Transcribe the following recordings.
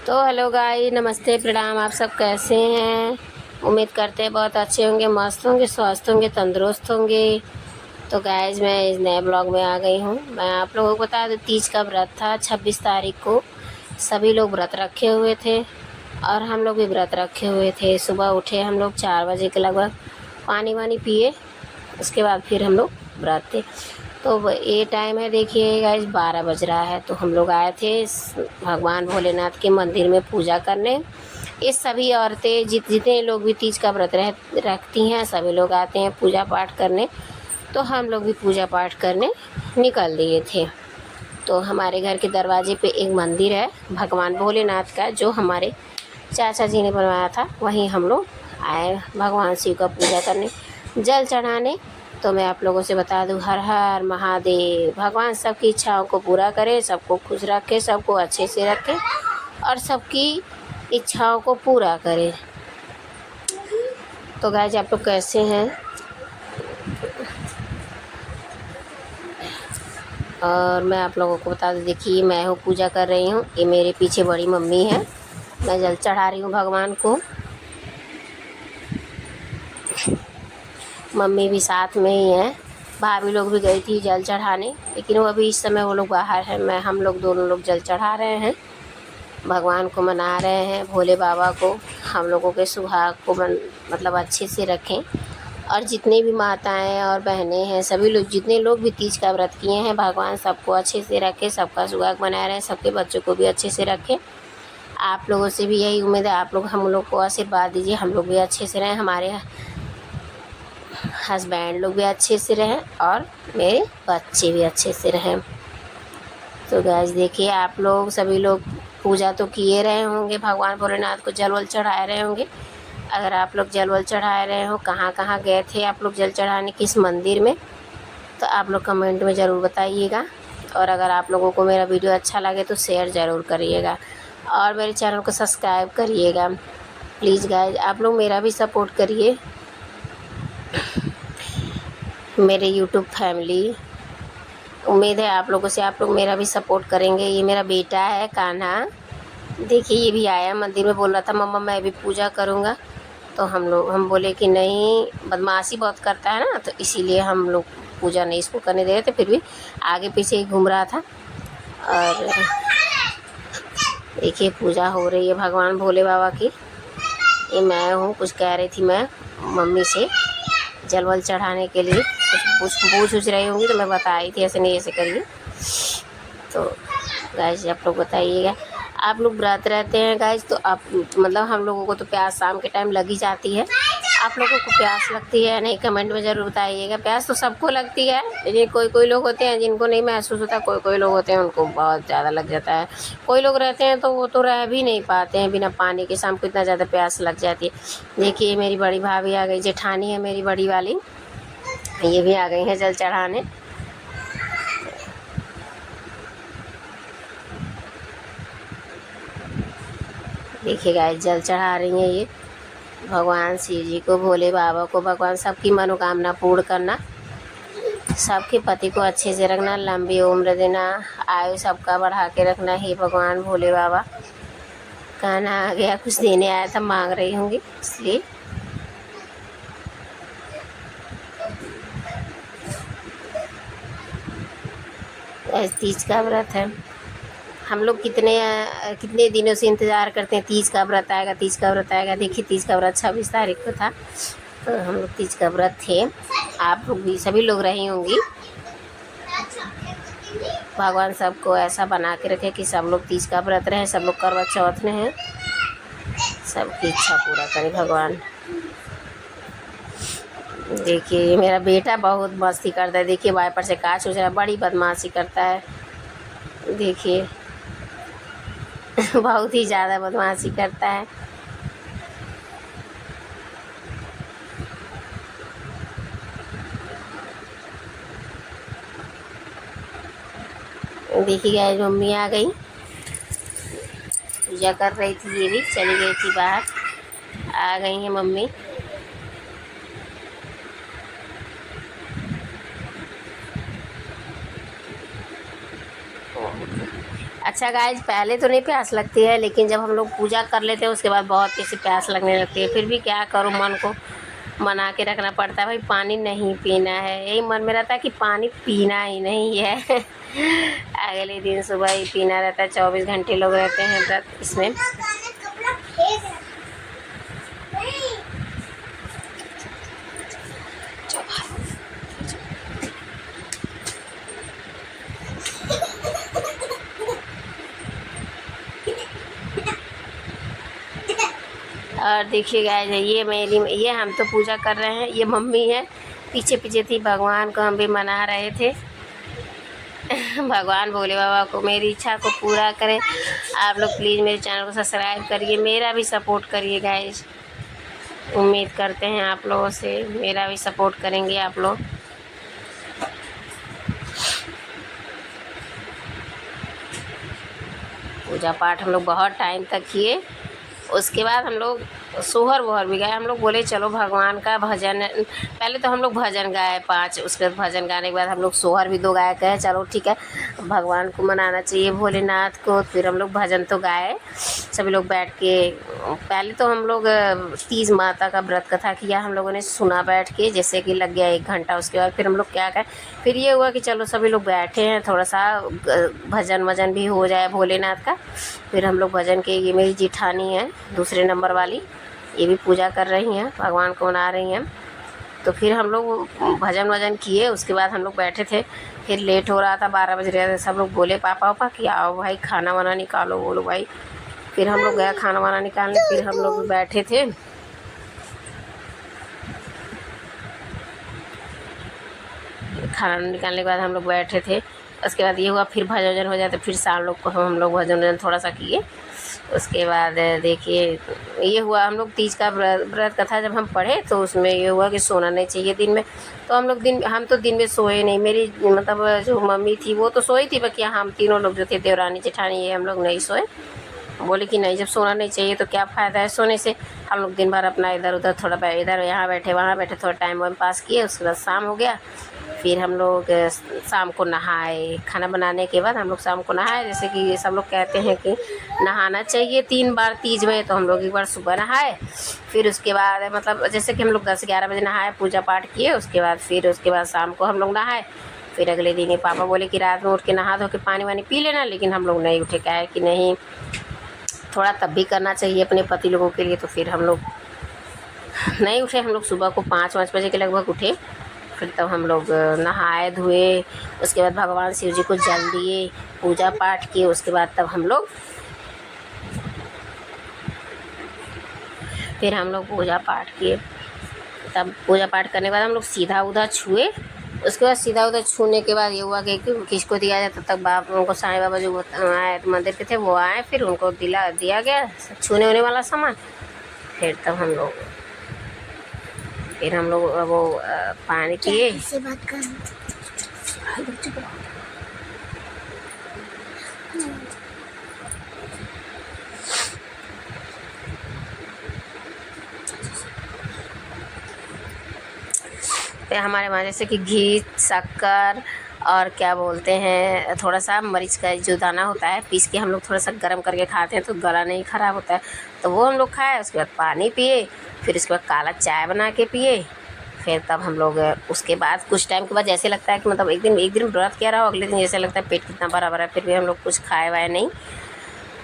तो hello guys, नमस्ते, प्रणाम। आप सब कैसे हैं? उम्मीद करते हैं बहुत अच्छे होंगे, मस्त होंगे, स्वस्थ होंगे, तंदुरुस्त होंगे। तो गाइस, मैं इस नए ब्लॉग में आ गई हूँ। मैं आप लोगों को बता दूँ, तीज का व्रत था 26 तारीख को। सभी लोग व्रत रखे हुए थे और हम लोग भी व्रत रखे हुए थे। सुबह उठे हम लोग 4 बजे के लगभग, पानी वानी पिए, उसके बाद फिर हम लोग व्रत थे। तो ये टाइम है, देखिए गाइस, 12 बज रहा है। तो हम लोग आए थे भगवान भोलेनाथ के मंदिर में पूजा करने। ये सभी औरतें जितने लोग भी तीज का व्रत रखती हैं, सभी लोग आते हैं पूजा पाठ करने। तो हम लोग भी पूजा पाठ करने निकल दिए थे। तो हमारे घर के दरवाजे पे एक मंदिर है भगवान भोलेनाथ का, जो हमारे चाचा जी ने बनवाया था। वहीं हम लोग आए भगवान शिव का पूजा करने, जल चढ़ाने। तो मैं आप लोगों से बता दूं, हर हर महादेव। भगवान सबकी इच्छाओं को पूरा करे, सबको खुश रखे, सबको अच्छे से रखे और सबकी इच्छाओं को पूरा करे। तो गाइस, आप लोग कैसे हैं? और मैं आप लोगों को बता दूं, देखिए मैं हूँ पूजा कर रही हूँ, ये मेरे पीछे बड़ी मम्मी है। मैं जल चढ़ा रही हूँ भगवान को। मम्मी भी साथ में ही है। भाभी लोग भी गई थी जल चढ़ाने, लेकिन वो अभी इस समय वो लोग बाहर हैं। हम लोग दोनों लोग जल चढ़ा रहे हैं, भगवान को मना रहे हैं, भोले बाबा को हम लोगों के सुहाग को मतलब अच्छे से रखें। और जितने भी माताएं और बहनें हैं, सभी लोग, जितने लोग भी तीज का व्रत किए हैं, भगवान सबको अच्छे से रखे, सबका सुहाग बनाए रहें, सबके बच्चों को भी अच्छे से रखें। आप लोगों से भी यही उम्मीद है, आप लोग हम लोग को आशीर्वाद दीजिए, हम लोग भी अच्छे से रहें, हमारे हस्बैंड लोग भी अच्छे से रहें और मेरे बच्चे भी अच्छे से रहें। तो गाइस, देखिए आप लोग सभी लोग पूजा तो किए रहे होंगे, भगवान भोलेनाथ को जल वल चढ़ाए रहे होंगे। अगर आप लोग जल वल चढ़ाए रहे हो, कहाँ कहाँ गए थे आप लोग जल चढ़ाने, किस मंदिर में, तो आप लोग कमेंट में ज़रूर बताइएगा। और अगर आप लोगों को मेरा वीडियो अच्छा लगे तो शेयर ज़रूर करिएगा और मेरे चैनल को सब्सक्राइब करिएगा। प्लीज़ गाइस, आप लोग मेरा भी सपोर्ट करिए, मेरे यूट्यूब फैमिली। उम्मीद है आप लोगों से, आप लोग मेरा भी सपोर्ट करेंगे। ये मेरा बेटा है कान्हा, देखिए ये भी आया मंदिर में, बोल रहा था मम्मा मैं भी पूजा करूँगा। तो हम बोले कि नहीं, बदमाशी बहुत करता है ना, तो इसीलिए हम लोग पूजा नहीं इसको करने दे रहे थे। फिर भी आगे पीछे ही घूम रहा था। और देखिए पूजा हो रही है भगवान भोले बाबा की। ये मैं हूँ, कुछ कह रही थी मैं मम्मी से जल वल चढ़ाने के लिए, कुछ पूछ रही होंगी, तो मैं बताई थी ऐसे नहीं ऐसे करिए। तो गाइस, आप लोग बताइएगा, आप लोग व्रत रहते हैं गाइस, तो आप मतलब हम लोगों को तो प्यास शाम के टाइम लग ही जाती है। आप लोगों को प्यास लगती है नहीं, कमेंट में ज़रूर बताइएगा। प्यास तो सबको लगती है, लेकिन कोई कोई लोग होते हैं जिनको नहीं महसूस होता, कोई कोई लोग होते हैं उनको बहुत ज़्यादा लग जाता है। कोई लोग रहते हैं तो वो तो रह भी नहीं पाते हैं बिना पानी के, शाम को इतना ज़्यादा प्यास लग जाती है। देखिए मेरी बड़ी भाभी आ गई, जेठानी है मेरी बड़ी वाली, ये भी आ गई हैं जल चढ़ाने। देखिए गाइस, जल चढ़ा रही हैं ये भगवान शिव जी को, भोले बाबा को। भगवान सबकी मनोकामना पूर्ण करना, सबके पति को अच्छे से रखना, लंबी उम्र देना, आयु सबका बढ़ा के रखना। हे भगवान भोले बाबा। कान्हा आ गया, कुछ देने आया था, मांग रही होंगी इसलिए। तीज का व्रत है, हम लोग कितने दिनों से इंतज़ार करते हैं, तीज का व्रत आएगा, तीज का व्रत आएगा। देखिए तीज का व्रत 26 तारीख को था, तो हम लोग तीज का व्रत थे। आप लोग भी, सभी लोग रही होंगी। भगवान सबको ऐसा बना के रखे कि सब लोग तीज का व्रत रहे, सब लोग करवा चौथ में हैं, सबकी इच्छा पूरा करे भगवान। देखिए मेरा बेटा बहुत मस्ती करता है, देखिए वाइपर से कांच हो जाए, बड़ी बदमाशी करता है। देखिए बहुत ही ज़्यादा बदमाशी करता है। देखिए गाइस, मम्मी आ गई, पूजा कर रही थी, ये भी चली गई थी बाहर, आ गई हैं मम्मी। अच्छा गाइज, पहले तो नहीं प्यास लगती है, लेकिन जब हम लोग पूजा कर लेते हैं उसके बाद बहुत कैसी प्यास लगने लगती है। फिर भी क्या करूँ, मन को मना के रखना पड़ता है, भाई पानी नहीं पीना है। यही मन में रहता है कि पानी पीना ही नहीं है। अगले दिन सुबह ही पीना रहता है। 24 घंटे लोग रहते हैं व्रत इसमें। और देखिए गाइस, ये हम तो पूजा कर रहे हैं, ये मम्मी है पीछे पीछे थी। भगवान को हम भी मना रहे थे। भगवान भोले बाबा को मेरी इच्छा को पूरा करें। आप लोग प्लीज़ मेरे चैनल को सब्सक्राइब करिए, मेरा भी सपोर्ट करिए गाइस। उम्मीद करते हैं आप लोगों से मेरा भी सपोर्ट करेंगे आप लोग। पूजा पाठ हम लोग बहुत टाइम तक किए। उसके बाद हम लोग सोहर वोहर भी गाए। हम लोग बोले चलो भगवान का भजन, पहले तो हम लोग भजन गाए 5, उसके बाद भजन गाने के बाद हम लोग सोहर भी 2 गाए। कहे चलो ठीक है, भगवान को मनाना चाहिए, भोलेनाथ को। फिर हम लोग भजन तो गाए सभी लोग बैठ के। पहले तो हम लोग तीज माता का व्रत कथा किया, हम लोगों ने सुना बैठ के, जैसे कि लग गया 1 घंटा। उसके बाद फिर हम लोग क्या करें, फिर ये हुआ कि चलो सभी लोग बैठे हैं, थोड़ा सा भजन वजन भी हो जाए भोलेनाथ का। फिर हम लोग भजन के, ये मेरी जिठानी है दूसरे नंबर वाली, ये भी पूजा कर रही हैं, भगवान को मना रही हैं। तो फिर हम लोग भजन वजन किए। उसके बाद हम लोग बैठे थे। फिर लेट हो रहा था, 12 बज रहे थे। सब लोग बोले पापा पापा कि आओ भाई खाना वाना निकालो। बोलो भाई। फिर हम लोग गए खाना वाना निकालने। फिर हम लोग बैठे थे। खाना निकालने के बाद हम लोग बैठे थे। उसके बाद ये हुआ, फिर भजन वजन हो जाए तो फिर शाम लोग को हम लोग भजन वजन थोड़ा सा किए। उसके बाद देखिए ये हुआ, हम लोग तीज का व्रत कथा जब हम पढ़े तो उसमें ये हुआ कि सोना नहीं चाहिए दिन में। तो हम तो दिन में सोए नहीं। मेरी मतलब जो मम्मी थी वो तो सोई थी, बाकी हम तीनों लोग जो थे, देवरानी जेठानी, ये हम लोग नहीं सोए। बोले कि नहीं, जब सोना नहीं चाहिए तो क्या फ़ायदा है सोने से। हम लोग दिन भर अपना इधर उधर थोड़ा इधर यहाँ बैठे वहाँ बैठे, थोड़ा टाइम वाइम पास किए। उसके बाद शाम हो गया। फिर हम लोग शाम को नहाए। खाना बनाने के बाद हम लोग शाम को नहाए। जैसे कि सब लोग कहते हैं कि नहाना चाहिए 3 बार तीज में, तो हम लोग एक बार सुबह नहाए। फिर उसके बाद मतलब जैसे कि हम लोग 10-11 बजे नहाए, पूजा पाठ किए। उसके बाद शाम को हम लोग नहाए। फिर अगले दिन ही पापा बोले कि रात में उठ के नहा धो के पानी वानी पी लेना, लेकिन हम लोग नहीं उठे। क्या है कि नहीं, थोड़ा तब भी करना चाहिए अपने पति लोगों के लिए। तो फिर हम लोग नहीं उठे। हम लोग सुबह को 5 बजे के लगभग उठे। फिर तब हम लोग नहाए धोए। उसके बाद भगवान शिव जी को जल दिए, पूजा पाठ किए। उसके बाद तब हम लोग पूजा पाठ किए। तब पूजा पाठ करने के बाद हम लोग सीधा उधा छुए। उसके बाद सीधा उधर छूने के बाद ये हुआ कि किसको दिया जाए। तब तक बाप उनको साईं बाबा जो आए मंदिर के थे वो आए, फिर उनको दिया गया छूने होने वाला सामान। फिर तब हम लोग वो पानी पिए। तो हमारे वहाँ जैसे कि घी, शक्कर और क्या बोलते हैं, थोड़ा सा मरीच का जो दाना होता है पीस के हम लोग थोड़ा सा गर्म करके खाते हैं तो गला नहीं ख़राब होता है। तो वो हम लोग खाए। उसके बाद पानी पिए। फिर उसके बाद काला चाय बना के पिए। फिर तब हम लोग उसके बाद कुछ टाइम के बाद जैसे लगता है कि मतलब एक दिन व्रत किया रहा हो, अगले दिन जैसे लगता है पेट कितना भरा भरा है। फिर भी हम लोग कुछ खाए वाए नहीं।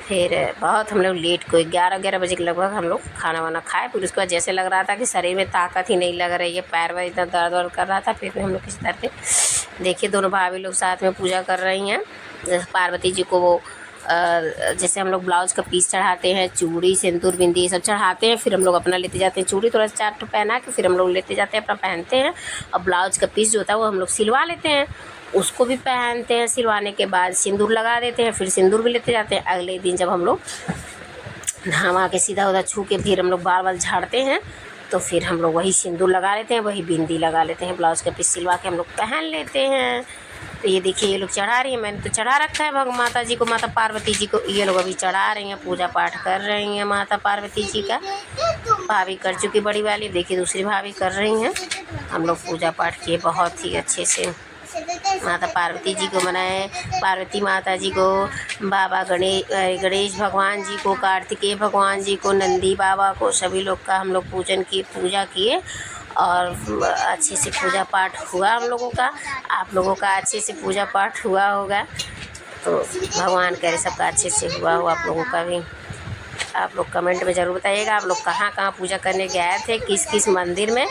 फिर बहुत हम लोग लेट को 11 बजे के लगभग हम लोग खाना वाना खाए। फिर उसके बाद जैसे लग रहा था कि शरीर में ताकत ही नहीं लग रही है, पैर वैर इतना दर्द वर्द कर रहा था। फिर भी हम लोग किसी तरह से देखिए दोनों भाभी लोग साथ में पूजा कर रही हैं। जैसे पार्वती जी को वो जैसे हम लोग ब्लाउज का पीस चढ़ाते हैं, चूड़ी सिंदूर बिंदी ये सब चढ़ाते हैं। फिर हम लोग अपना लेते जाते हैं चूड़ी थोड़ा सा 4 पहना के, फिर हम लोग लेते जाते हैं अपना पहनते हैं। और ब्लाउज का पीस जो होता है वो हम लोग सिलवा लेते हैं, उसको भी पहनते हैं। सिलवाने के बाद सिंदूर लगा देते हैं, फिर सिंदूर भी लेते जाते हैं। अगले दिन जब हम लोग नहा के सीधा उधर छू के फिर हम लोग बाल झाड़ते हैं, तो फिर हम लोग वही सिंदूर लगा लेते हैं, वही बिंदी लगा लेते हैं। ब्लाउज का पीस सिलवा के हम लोग पहन लेते हैं। तो ये देखिए ये लोग चढ़ा रही हैं, मैंने तो चढ़ा रखा है माता जी को, माता पार्वती जी को। ये लोग अभी चढ़ा रही हैं, पूजा पाठ कर रही हैं माता पार्वती जी का। भाभी कर चुकी बड़ी वाली, देखिए दूसरी भाभी कर रही हैं। हम लोग पूजा पाठ किए बहुत ही अच्छे से। माता पार्वती जी को मनाएं, पार्वती माता जी को, बाबा गणेश भगवान जी को, कार्तिकेय भगवान जी को, नंदी बाबा को, सभी लोग का हम लोग पूजा किए और अच्छे से पूजा पाठ हुआ हम लोगों का। आप लोगों का अच्छे से पूजा पाठ हुआ होगा, तो भगवान करे सबका अच्छे से हुआ हो आप लोगों का भी। आप लोग कमेंट में ज़रूर बताइएगा आप लोग कहाँ कहाँ पूजा करने गए थे, किस किस मंदिर में।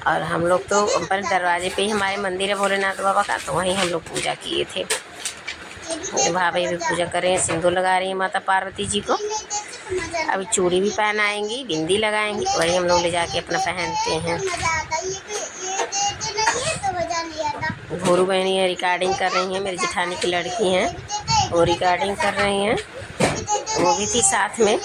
और हम लोग तो ऊपर दरवाजे पे ही हमारे मंदिर है भोलेनाथ बाबा का, तो वहीं हम लोग पूजा किए थे। भाभी भी पूजा कर रहे हैं, सिंदूर लगा रही हैं माता पार्वती जी को। अभी चूड़ी भी पहनाएंगी, बिंदी लगाएंगी, वही हम लोग ले जाके अपना पहनते हैं। भोरू बहनी है रिकॉर्डिंग कर रही हैं, मेरी जेठानी की लड़की हैं, वो रिकॉर्डिंग कर रही हैं, वो भी थी साथ में।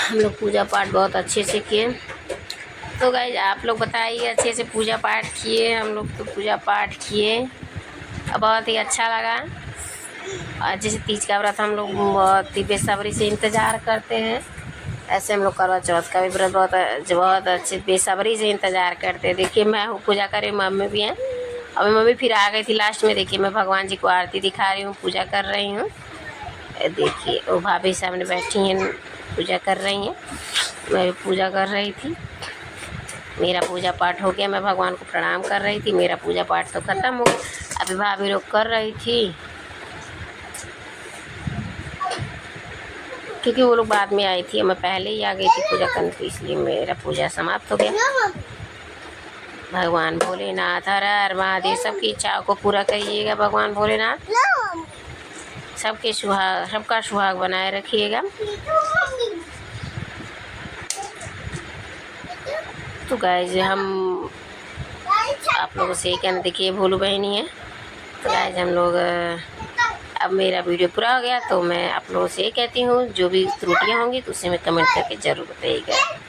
हम लोग पूजा पाठ बहुत अच्छे से किए। तो गाइस आप लोग बताइए अच्छे से पूजा पाठ किए, हम लोग तो पूजा पाठ किए और बहुत ही अच्छा लगा। और जैसे तीज का व्रत हम लोग बहुत ही बेसब्री से इंतज़ार करते हैं, ऐसे हम लोग करवा चौथ का भी व्रत बहुत अच्छे बेसब्री से इंतज़ार करते हैं। देखिए मैं हूँ पूजा करे, मम्मी भी हैं, अभी मम्मी फिर आ गई थी लास्ट में। देखिए मैं भगवान जी को आरती दिखा रही हूँ, पूजा कर रही हूँ। देखिए वो भाभी सामने बैठी हैं, पूजा कर रही हैं, मैं भी पूजा कर रही थी। मेरा पूजा पाठ हो गया, मैं भगवान को प्रणाम कर रही थी, मेरा पूजा पाठ तो ख़त्म हो गया। अभी भाभी लोग कर रही थी क्योंकि वो लोग बाद में आई थी, मैं पहले ही आ गई थी पूजा करने, तो इसलिए मेरा पूजा समाप्त हो गया। भगवान भोलेनाथ हर हर महादेव, सबकी इच्छाओं को पूरा करिएगा भगवान भोलेनाथ, सबका सुहाग बनाए रखिएगा। तो गाइस हम आप लोगों से कहना, देखिए भोलू बहनी है। तो गाइस हम लोग अब मेरा वीडियो पूरा हो गया, तो मैं आप लोगों से कहती हूँ जो भी त्रुटियाँ होंगी तो उसे में कमेंट करके ज़रूर बताइएगा।